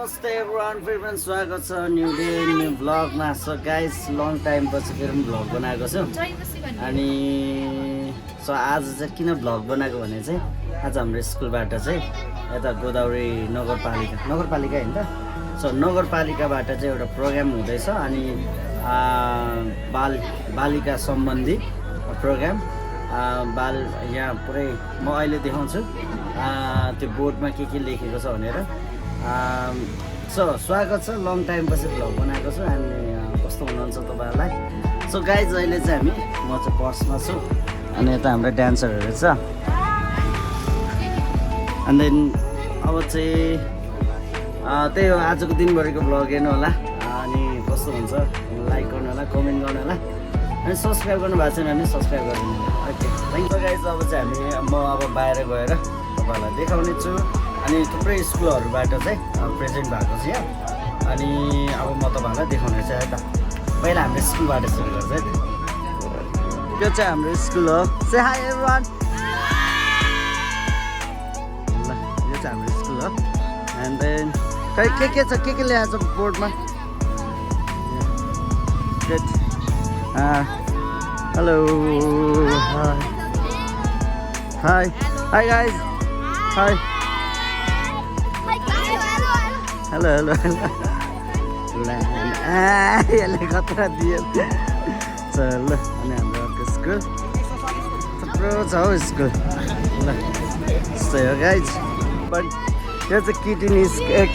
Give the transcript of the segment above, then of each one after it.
नमस्ते एभ्रिवान, फेरि पनि स्वागत छ न्यू डे न्यू भ्लगमा। सो गाइस लङ टाइम पछि फेरि पनि भ्लग बनाएको छु। अनि सो आज चाहिँ किन भ्लग बनाएको भने चाहिँ आज हाम्रो स्कुलबाट चाहिँ यता गोदावरी नगरपालिका होइन त, सो नगरपालिकाबाट चाहिँ एउटा प्रोग्राम हुँदैछ। अनि बालिका सम्बन्धी प्रोग्राम यहाँ पुरै म अहिले देखाउँछु त्यो बोर्डमा के लेखेको छ भनेर। सो स्वागत छ, लङ टाइम पछि भ्लग बनाएको छु। अनि कस्तो हुनुहुन्छ तपाईँहरूलाई? सो गाइज अहिले चाहिँ म चाहिँ बसमा छु अनि यता हाम्रो डान्सरहरू छ। अनि देन अब चाहिँ त्यही हो, आजको दिनभरिको भ्लग हेर्नु होला। अनि कस्तो हुन्छ लाइक गर्नु होला, कमेन्ट गर्नु होला, अनि सब्सक्राइब गर्नु भएको छैन भने सब्सक्राइब गरिदिनु होला। Okay thank you guys. अब चाहिँ म अब बाहिर गएर तपाईँहरूलाई देखाउने छु। अनि थुप्रै स्कुलहरूबाट चाहिँ प्रेजेन्ट भएको छ यहाँ। अनि अब म तपाईँहरूलाई देखाउने छु है त। पहिला हाम्रो स्कुलबाट सुरु गर्छ है त। यो चाहिँ हाम्रो स्कुल हो। से हाई एभ्रिवान। ल यो चाहिँ हाम्रो स्कुल हो। एन्ड देन खै के छ, के ल्याएको छ बोर्डमा? Good. Hello hi hi guys hi hello hello यसले खतरा दियो। चल अनि हाम्रो अर्को स्कुल थुप्रो छ हौ स्कुल। ल यस्तै हो गाइज। बट यो चाहिँ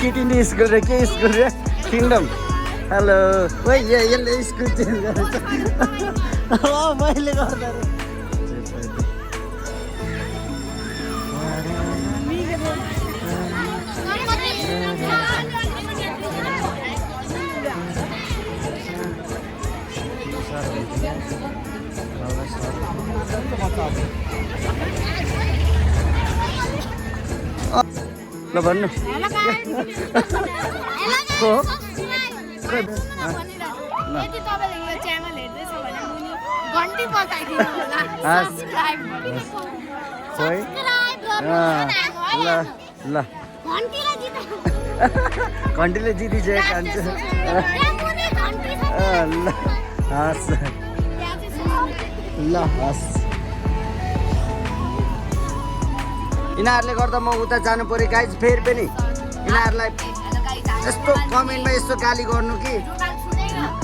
केटिनी स्कुल र के स्कुल रे? किङडम। हेलो ओइ यसले स्कुल चेन्ज गरेछ। मैले गर्दा ल भन्नु यदि तपाईले यो च्यानल हेर्दैछ भने मुनि घन्टी बजाइदिनु होला। सब्स्क्राइब ल ल घन्टीले जितिसकेको खान्छ। ल हस् ल हस्। यिनीहरूले गर्दा म उता जानु पऱ्यो गाइज। फेरि पनि यिनीहरूलाई यस्तो कमेन्टमा यस्तो गाली गर्नु कि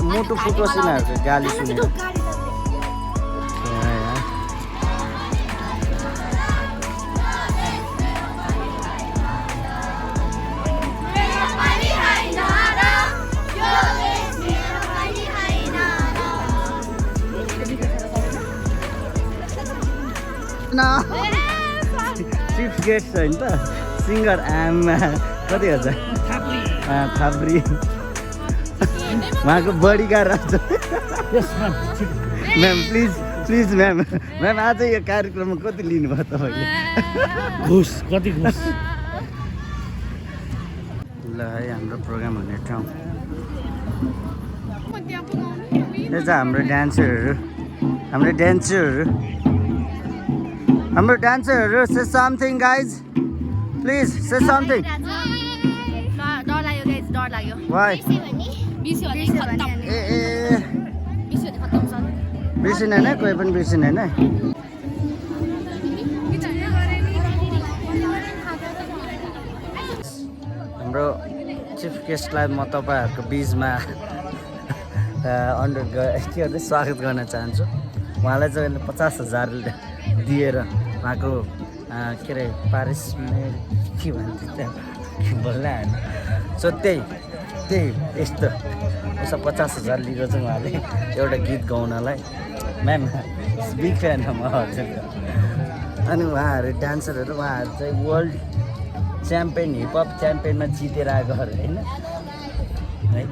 मुटु फुटोस् यिनीहरूको गाली सुनेर। चिफ गेस्ट होइन त सिङ्गर आमा कति हुन्छ थाप्री उहाँको बडीगार्ड आउँछ। म्याम प्लिज म्याम आज यो कार्यक्रममा कति लिनुभयो तपाईँले? घुस कति घुस? ल है हाम्रो प्रोग्राम हुने ठाउँ यो चाहिँ हाम्रो डान्सरहरू say something guys, please say something. डर लाग्यो गाइस, डर लाग्यो। वाइ बिर्स्यो भने खत्तम। बिर्स्यो भने खत्तम छ। बिर्सिन होइन, कोही पनि बिर्सिन होइन। हाम्रो चिफ गेस्टलाई म तपाईँहरूको बिचमा के अरे स्वागत गर्न चाहन्छु। उहाँलाई चाहिँ अहिले 50,000 दिएर उहाँको के अरे पारिश्रमिक के भन्छ त्यहाँ बोल्न हाल्नु। सो त्यही यस्तो 50,000 लिएको छ उहाँले एउटा गीत गाउनलाई। म्याम बिग फ्यान हो म हजुरको। अनि उहाँहरू डान्सरहरू उहाँहरू चाहिँ वर्ल्ड च्याम्पियन, हिपहप च्याम्पियनमा जितेर आएकोहरू होइन है।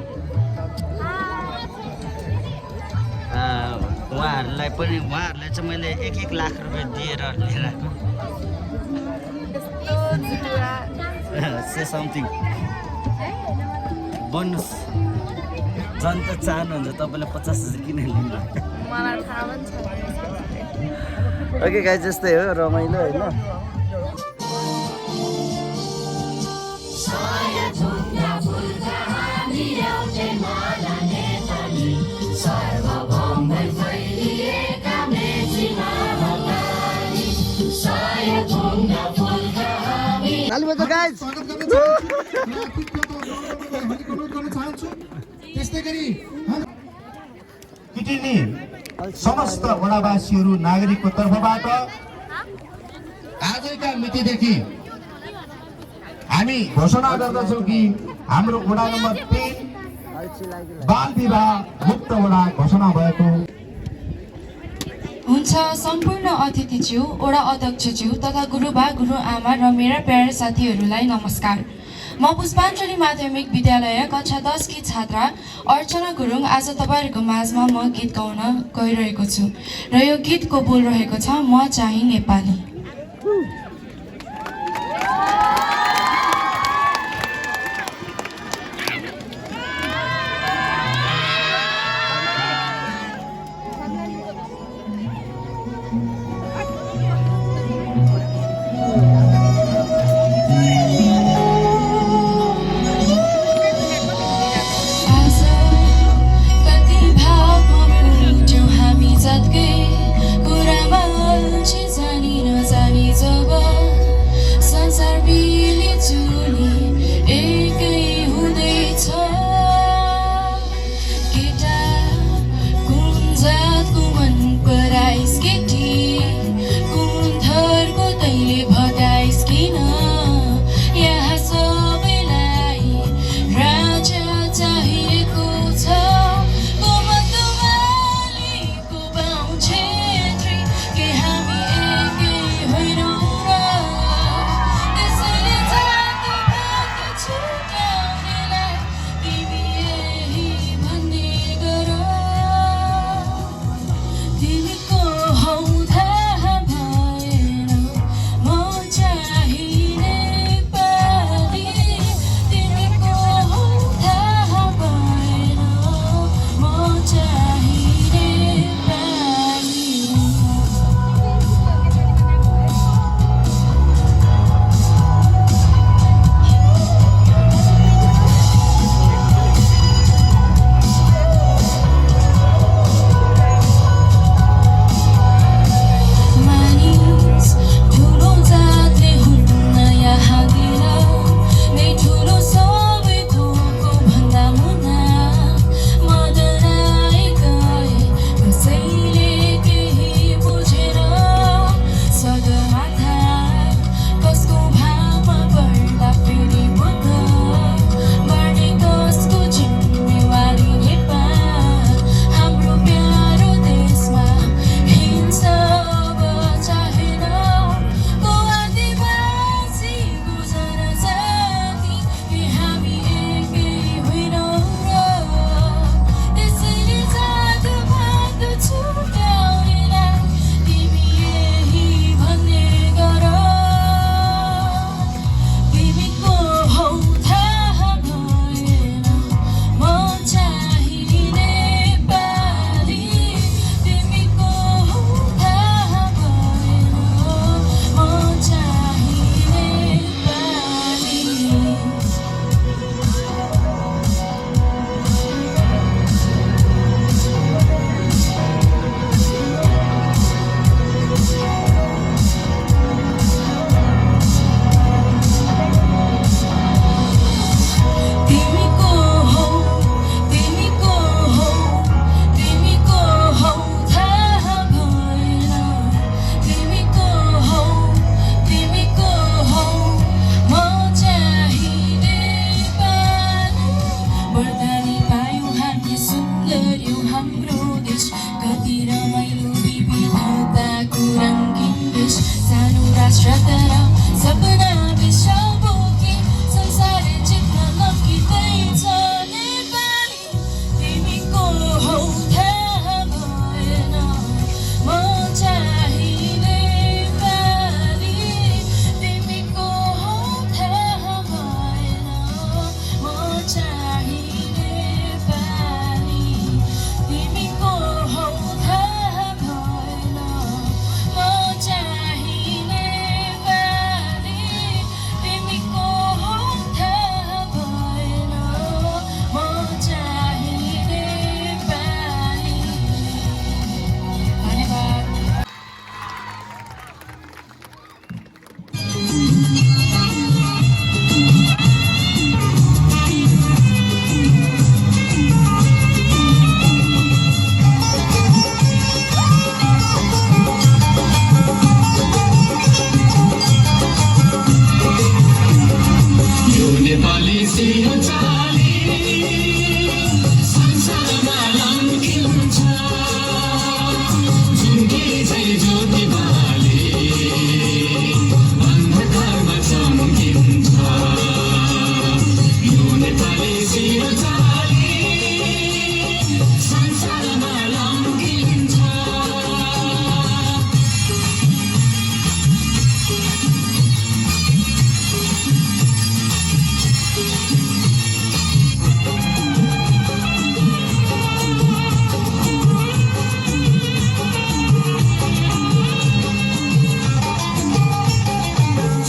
उहाँहरूलाई चाहिँ मैले 1 लाख रुपियाँ दिएर लिएर आएको। से समथिङ बोनस जनता चाहनुहुन्छ तपाईँले 50,000 किन लिनु? ओके गाइस, जस्तै हो रमाइलो होइन। स्वागत गर्न चाहन्छु र आर्थिक कमेन्ट गर्न चाहन्छु। त्यस्तै गरी किटिनी समस्त वडावासीहरू नागरिकको तर्फबाट आजका मितिदेखि हामी घोषणा गर्दछौँ कि हाम्रो वडा नम्बर 3 बाल विवाह मुक्त वडा घोषणा भएको हुन्छ। सम्पूर्ण अतिथिज्यू, वडा अध्यक्षज्यू तथा गुरुबा गुरुआमा र मेरा प्यारा साथीहरूलाई नमस्कार। म पुष्पाञ्जली माध्यमिक विद्यालय कक्षा 10 की छात्रा अर्चना गुरुङ आज तपाईँहरूको माझमा म गीत गाउन गइरहेको छु र यो गीतको बोल रहेको छ म चाहिँ नेपाली। जब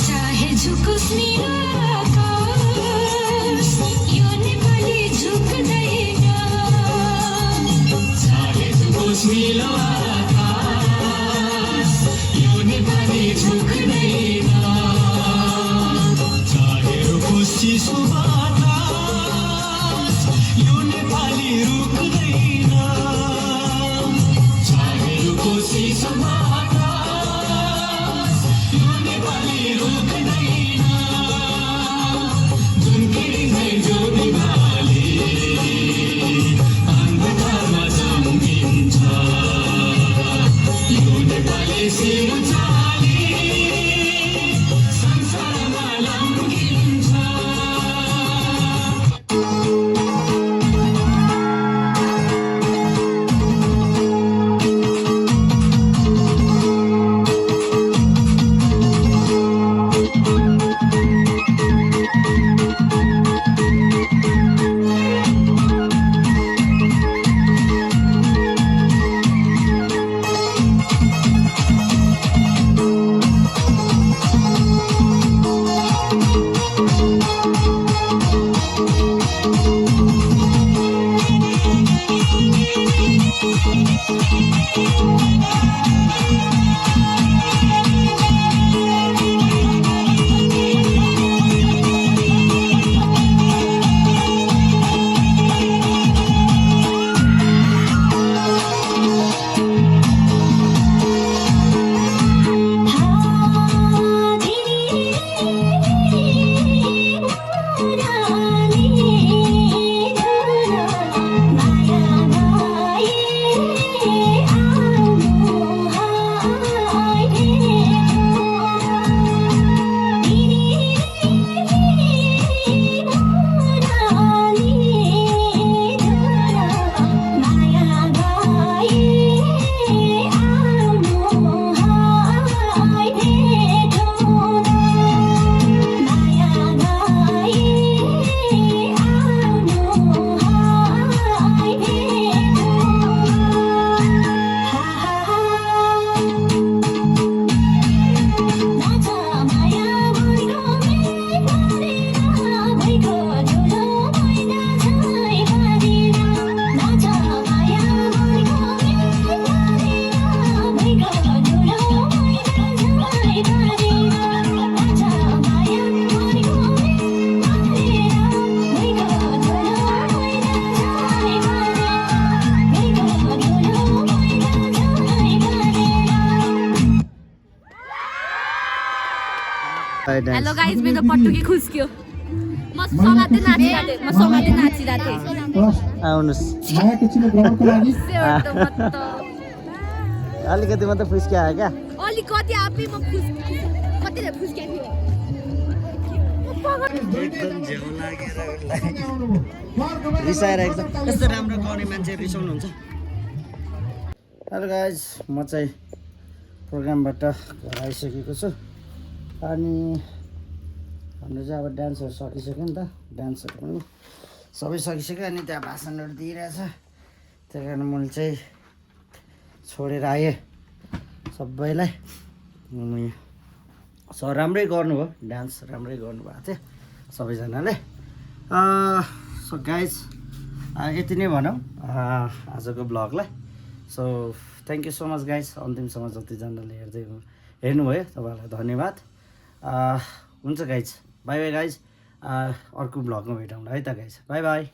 चाहे झुकोस् निरो आकाश, यो नेपाली झुक्दैन। चाहे झुकोस् निरो आकाश, यो नेपाली झुक्दैन। चाहे रुकोस् चिसो बातास, यो नेपाली रुक्दैन। चाहे रुकोस् चिसो बातास, यो नेपाली रुक्दैन। जुन किरिँदै ज्योति भाले अन्धकारमा चम्किन्छ। यो नेपाली शिर उचाली संसारमा लम्किन्छ। हेलो गाइस, मेरो पट्टुकी खुस्क्यो। म समाते नाचिरहेको थिएँ। आउनुहोस् मायाको चिनो ग्रहणको लागि अलिकति मात्रै फुस्क्या आयो क्या अलिकति आफै म कति फुस्क्या थियो। रिसाइरहेको छ। यस्तो राम्रो गाउने मान्छे रिसाउनुहुन्छ। हेलो गाइज, म चाहिँ प्रोग्रामबाट घर आइसकेको छु अनि हाम्रो चाहिँ अब डान्सहरू सकिसक्यो नि त। डान्सहरू पनि सबै सकिसक्यो अनि त्यहाँ भाषणहरू दिइरहेछ। त्यही कारण मैले चाहिँ छोडेर आएँ सबैलाई। राम्रै गर्नुभयो, डान्स राम्रै गर्नुभएको थियो सबैजनाले। सो गाइज, यति नै भनौँ आजको ब्लगलाई। So thank you so much guys, अन्तिमसम्म जतिजनाले हेर्नुभयो तपाईँहरूलाई धन्यवाद। हुन्छ गाइज, बाई बाई गाइज। अर्को ब्लगमा भेटौँला है त गाइज, बाई बाई।